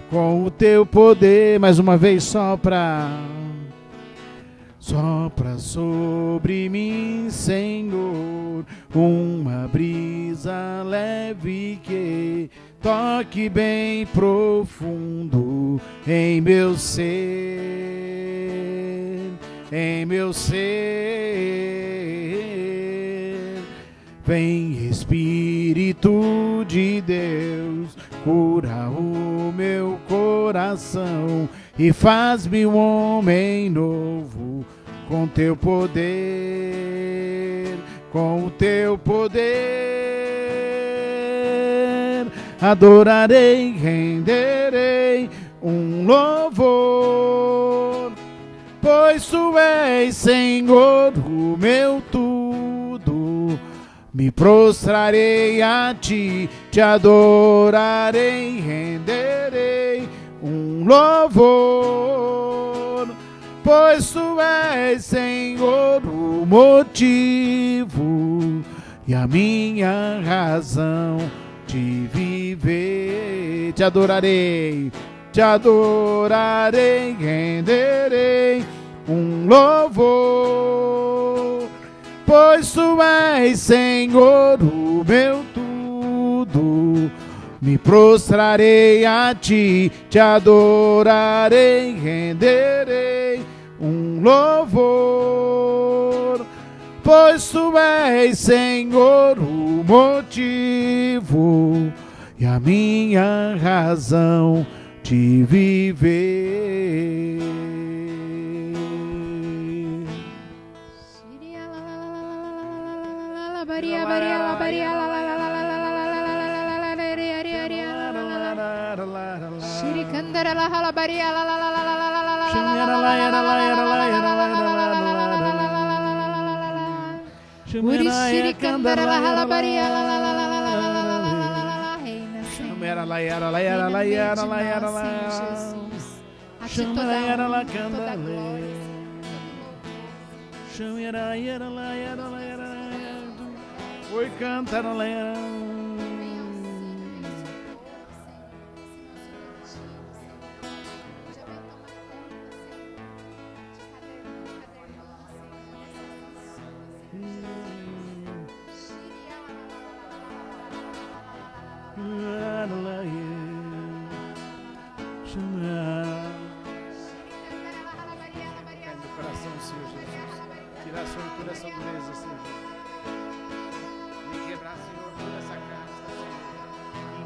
com o Teu poder. Mais uma vez, sopra sobre mim, Senhor, uma brisa leve que toque bem profundo em meu ser, em meu ser. Vem, Espírito de Deus, cura o meu coração e faz-me um homem novo com Teu poder, com o teu poder. Adorarei, renderei um louvor, pois tu és, Senhor, o meu tudo. Me prostrarei a ti, te adorarei, renderei um louvor, pois tu és, Senhor, o motivo e a minha razão de viver. Te adorarei, renderei um louvor, pois tu és, Senhor, o meu tudo. Me prostrarei a ti, te adorarei, renderei um louvor, pois tu és, Senhor, o motivo e a minha razão de viver. Oi, canta, Tiração e curação dureza, Senhor. Me quebrar, Senhor, toda essa casca, Senhor.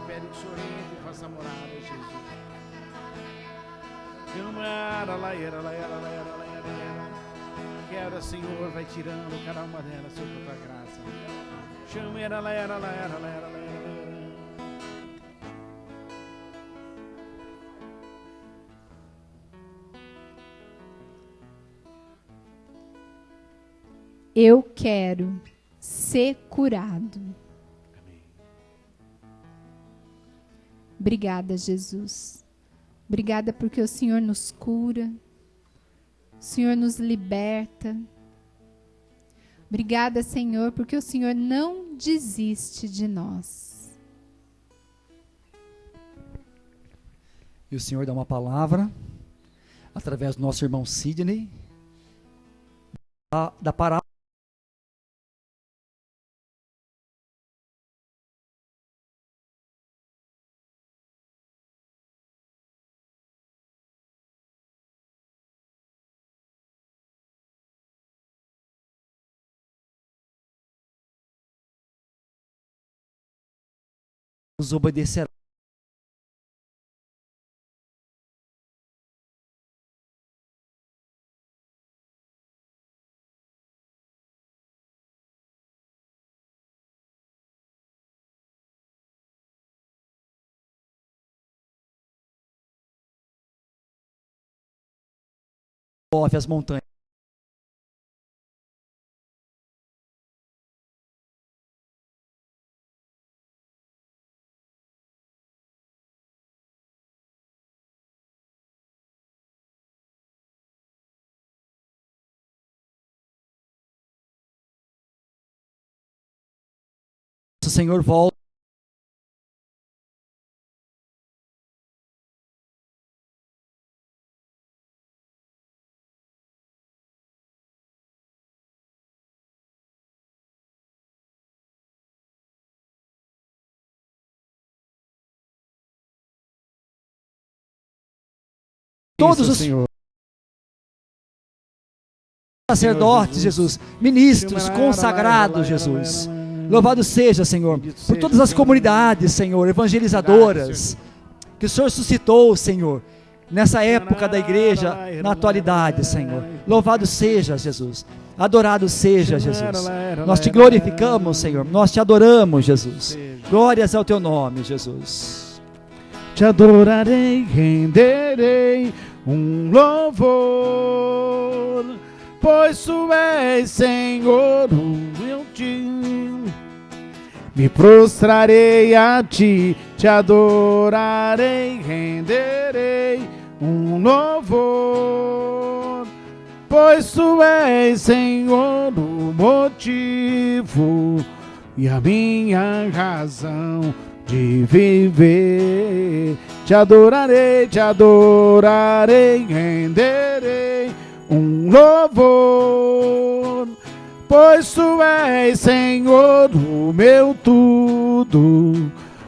Impede que o Senhor entre e faça morada, Jesus. Quebra, Senhor, vai tirando cada uma delas, Senhor, com a tua graça. Eu quero ser curado. Amém. Obrigada, Jesus. Obrigada porque o Senhor nos cura. O Senhor nos liberta. Obrigada, Senhor, porque o Senhor não desiste de nós. E o Senhor dá uma palavra através do nosso irmão Sidney da parábola. Nos obedecerá. Move as montanhas. O Senhor volta. Todos os sacerdotes, Jesus, ministros, consagrados, Jesus. Louvado seja, Senhor, por todas as comunidades, Senhor, evangelizadoras, que o Senhor suscitou, Senhor, nessa época da igreja, na atualidade, Senhor. Louvado seja, Jesus. Adorado seja, Jesus. Nós te glorificamos, Senhor. Nós te adoramos, Jesus. Glórias ao teu nome, Jesus. Te adorarei, renderei um louvor, pois tu és, Senhor, o meu Deus. Me prostrarei a ti, te adorarei, renderei um louvor, pois tu és, Senhor, o motivo e a minha razão de viver. Te adorarei, renderei um louvor, pois tu és, Senhor, o meu tudo.